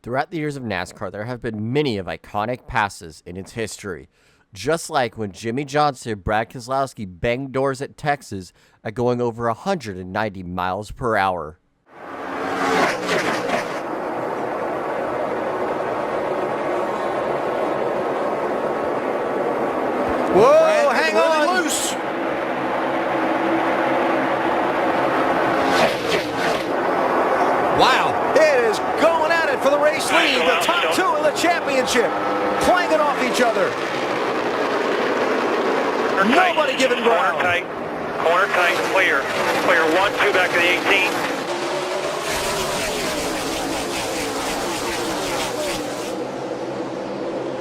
Throughout the years of NASCAR, there have been many of iconic passes in its history. Just like when Jimmy Johnson and Brad Keselowski banged doors at Texas at going over 190 miles per hour. Whoa, hang on! Loose. Wow, it is going at it for the race lead. The top two of the championship, clanging off each other. Nobody giving ground. Corner tight, clear. Clear 1-2 back to the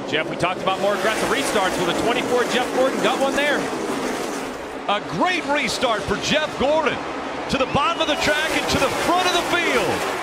18. Jeff, we talked about more aggressive restarts with a 24. Jeff Gordon got one there. A great restart for Jeff Gordon. To the bottom of the track and to the front of the field.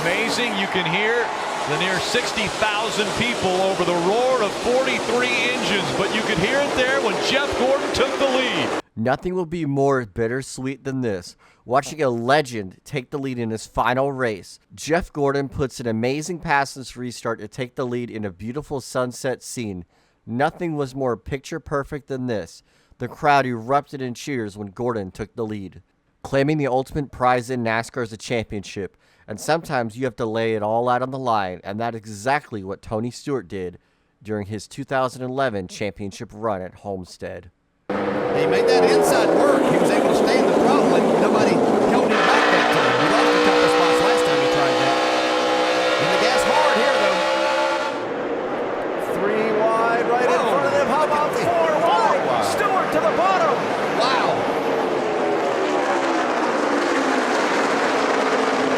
Amazing, you can hear the near 60,000 people over the roar of 43 engines, but you could hear it there when Jeff Gordon took the lead. Nothing will be more bittersweet than this. Watching a legend take the lead in his final race. Jeff Gordon puts an amazing pass in this restart to take the lead in a beautiful sunset scene. Nothing was more picture perfect than this. The crowd erupted in cheers when Gordon took the lead. Claiming the ultimate prize in NASCAR is a championship, and sometimes you have to lay it all out on the line, and that's exactly what Tony Stewart did during his 2011 championship run at Homestead. He made that inside work. He was able to stay in the throttle, and nobody held him back that time. He lost a couple of spots last time he tried that. In the gas hard here, though. 3 wide right in front of them. How about 4 wide? Stewart to the bottom. Wow.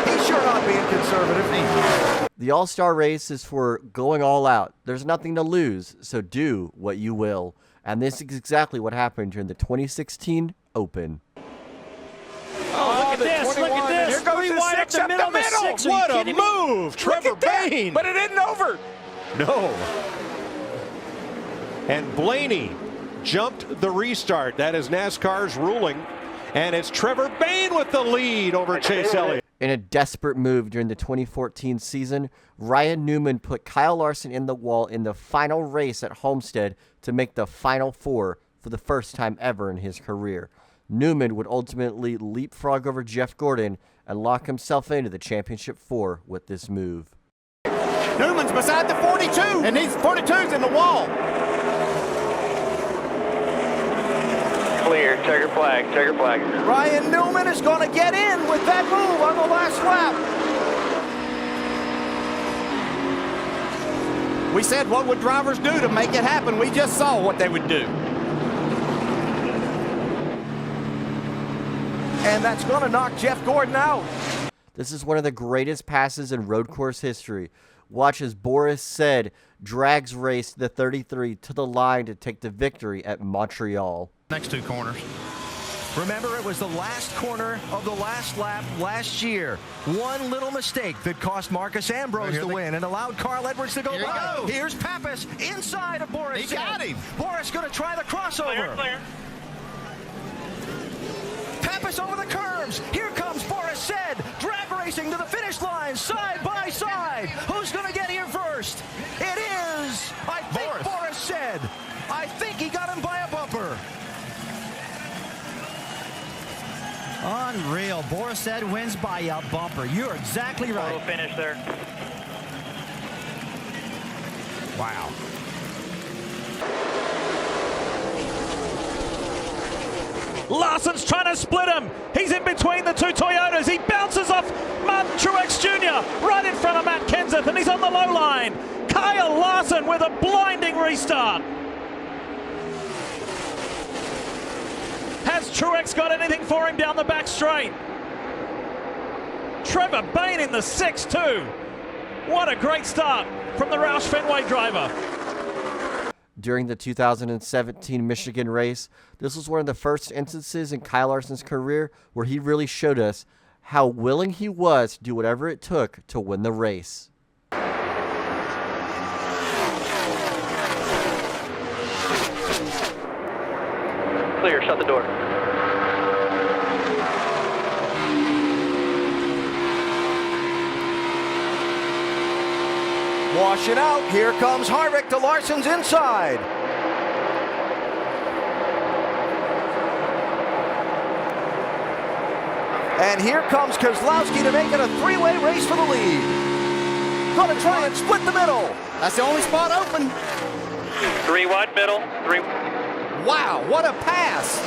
He's sure not being conservative. The All-Star race is for going all out. There's nothing to lose, so do what you will. And this is exactly what happened during the 2016 Open. Oh, look at this, look at this. Here goes the six up the middle. What a move. Trevor Bayne. But it isn't over. No. And Blaney jumped the restart. That is NASCAR's ruling. And it's Trevor Bayne with the lead over Chase Elliott. In a desperate move during the 2014 season, Ryan Newman put Kyle Larson in the wall in the final race at Homestead to make the Final Four for the first time ever in his career. Newman would ultimately leapfrog over Jeff Gordon and lock himself into the championship 4 with this move. Newman's beside the 42, and he's 42's in the wall. Clear, checker flag, checker flag. Ryan Newman is going to get in with that move on the last lap. We said, what would drivers do to make it happen? We just saw what they would do. And that's going to knock Jeff Gordon out. This is one of the greatest passes in road course history. Watch as Boris Said drags race the 33 to the line to take the victory at Montreal. Next 2 corners. Remember, it was the last corner of the last lap last year. One little mistake that cost Marcus Ambrose the win and allowed Carl Edwards to go by. Here's Pappas inside of Boris. He got him. Boris going to try the crossover. Clear. Pappas over the curves. Here comes Boris Said, drag racing to the finish line, side by side. Who's going to get here first? It is, I think, Boris Said. I think he got him by a bumper. Unreal. Boris Said wins by a bumper. You're exactly right. Total finish there. Wow. Larson's trying to split him. He's in between the 2 Toyotas. He bounces off Martin Truex Jr. right in front of Matt Kenseth, and he's on the low line. Kyle Larson with a blinding restart. Has Truex got anything for him down the back straight? Trevor Bayne in the 6-2. What a great start from the Roush Fenway driver. During the 2017 Michigan race, this was one of the first instances in Kyle Larson's career where he really showed us how willing he was to do whatever it took to win the race. clear. Shut the door. Wash it out. Here comes Harvick to Larson's inside. And here comes Keselowski to make it a three-way race for the lead. Gonna try and split the middle. That's the only spot open. 3 wide middle. 3. Wow, what a pass.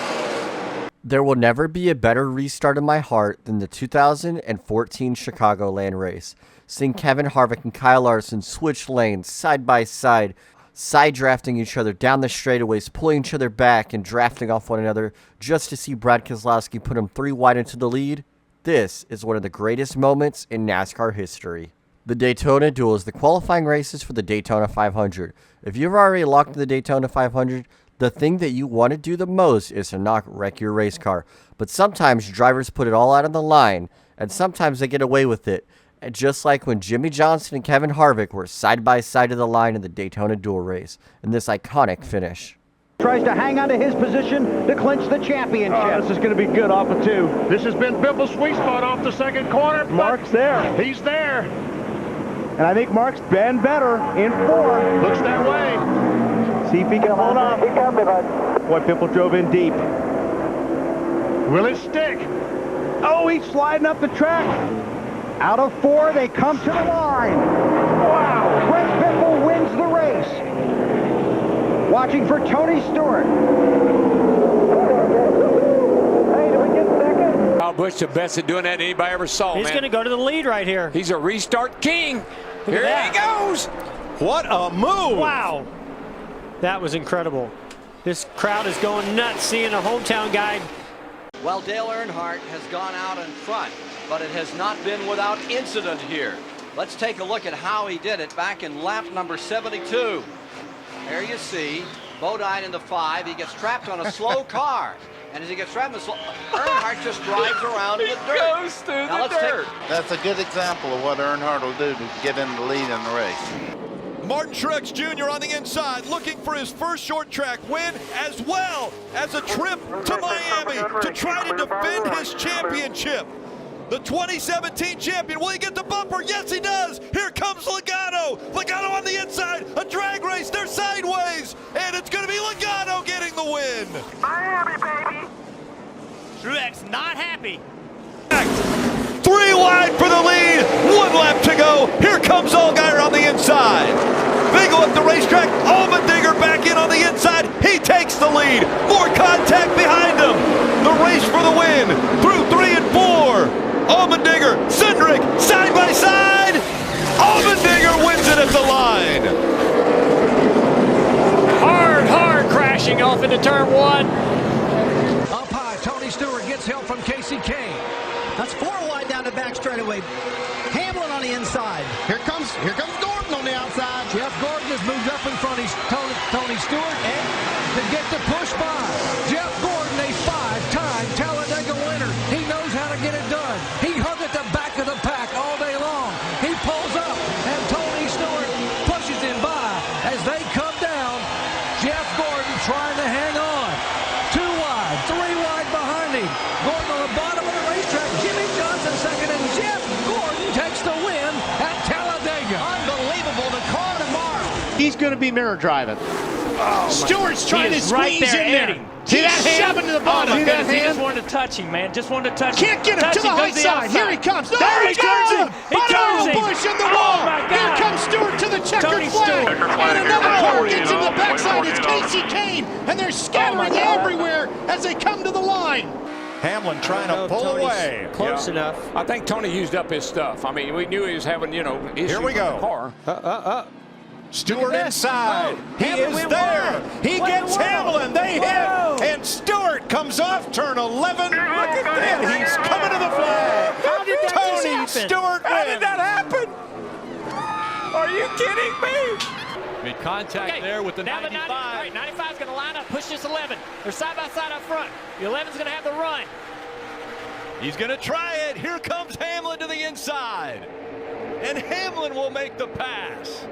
There will never be a better restart in my heart than the 2014 Chicagoland race. Seeing Kevin Harvick and Kyle Larson switch lanes side by side drafting each other down the straightaways, pulling each other back and drafting off one another just to see Brad Keselowski put him 3 wide into the lead. This is one of the greatest moments in NASCAR history. The Daytona Duel is the qualifying races for the Daytona 500. If you've already locked in the Daytona 500, the thing that you want to do the most is to not wreck your race car. But sometimes drivers put it all out on the line, and sometimes they get away with it. And just like when Jimmy Johnson and Kevin Harvick were side by side of the line in the Daytona Duel race in this iconic finish. Tries to hang on to his position to clinch the championship. This is going to be good off of 2. This has been Bibble's sweet spot off the second corner. Mark's there. He's there. And I think Mark's been better in 4. Looks that way. See if he can hold on. Boy, Pimple drove in deep. Will it stick? Oh, he's sliding up the track. Out of 4, they come to the line. Wow! Greg Biffle wins the race. Watching for Tony Stewart. Hey, did we get second? Kyle Busch, the best at doing that anybody ever saw, He's man. going to go to the lead right here. He's a restart king. Here he goes. What a move. Wow. That was incredible. This crowd is going nuts seeing a hometown guy. Well, Dale Earnhardt has gone out in front, but it has not been without incident here. Let's take a look at how he did it back in lap number 72. There you see, Bodine in the 5. He gets trapped on a slow car. And as he gets trapped in the slow, Earnhardt just drives around in the dirt. Goes through Now the let's dirt. That's a good example of what Earnhardt will do to get in the lead in the race. Martin Truex Jr. on the inside, looking for his first short track win, as well as a trip to Miami to try to defend his championship. The 2017 champion, will he get the bumper? Yes, he does. Here comes Logano. Logano on the inside, a drag race. They're sideways, and it's going to be Logano getting the win. Miami, baby. Truex not happy. 3 wide for the lead. 1 lap to go. Here comes Allgaier on the inside. They go up the racetrack. Allmendinger back in on the inside. He takes the lead. More contact behind him. The race for the win through 3 and 4. Allmendinger, Cindric, side by side. Allmendinger wins it at the line. Hard crashing off into turn 1. Up high, Tony Stewart gets help from Casey Kane. That's 4 wide down the back straightaway. Hamlin on the inside. Here comes Gordon on the outside. Jeff Gordon has moved up in front of Tony Stewart and to get the push by. Jeff Gordon, a 5-time Talladega winner. He knows how to get it done. He hung at the back of the pack all day long. He pulls up and Tony Stewart pushes him by as they come down. Jeff Gordon trying to hang on. 2 wide, 3 wide behind him. Gordon on the bottom of the racetrack. Jimmy Johnson second, and Jeff Gordon takes the win at Talladega. Unbelievable. The car tomorrow. He's going to be mirror driving. Stewart's trying to right squeeze there, in there. Eddie. See that hand? Shoving to the bottom. Oh my See that goodness, he hand? just wanted to touch him, man. Just wanted to touch him. Can't get him to the high side. Here he comes. No, There he turns goes. him. He turns him. Bush in the Oh, wall. my Here God. comes Stewart to the checkered Tony flag. Stewart. And another car gets in the Oh, backside. It's 48. Casey Kane. And they're scattering everywhere as they come to the line. Hamlin trying to pull away. Close enough. I think Tony used up his stuff. I mean, we knew he was having, issues Here we with go. the car. Stewart inside. He Hamlin is went there. wild. He Went gets wild. Hamlin. They Whoa. hit. And Stewart comes off turn 11. Look at that. He's coming to the flag. How did that just Tony happen? Stewart wins. How did that happen? Are you kidding me? Made contact there with the now 95. Right, 95 is going to line up, push this 11. They're side by side up front. The 11 is going to have the run. He's going to try it. Here comes Hamlin to the inside. And Hamlin will make the pass.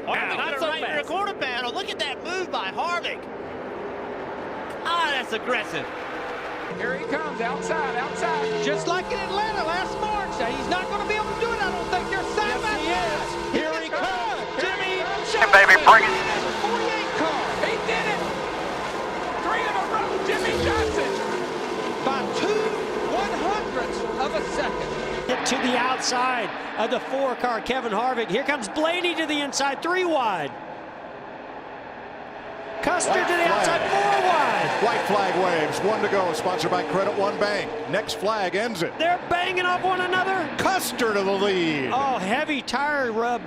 Not so fast. Quarter battle. Look at that move by Harvick. Ah, that's aggressive. Here he comes, outside, outside. Just like in Atlanta last March. He's not going to be able to do it, I don't think. They're side by side. Here he comes. Jimmy Johnson. Hey, baby, bring it. 48 car. He did it. 3 in a row. Jimmy Johnson. By 2/100ths of a second. Get to the outside of the 4 car, Kevin Harvick. Here comes Blaney to the inside, 3 wide. Custer to the outside, 4 wide. White flag waves, 1 to go, sponsored by Credit One Bank. Next flag ends it. They're banging off one another. Custer to the lead. Oh, heavy tire rub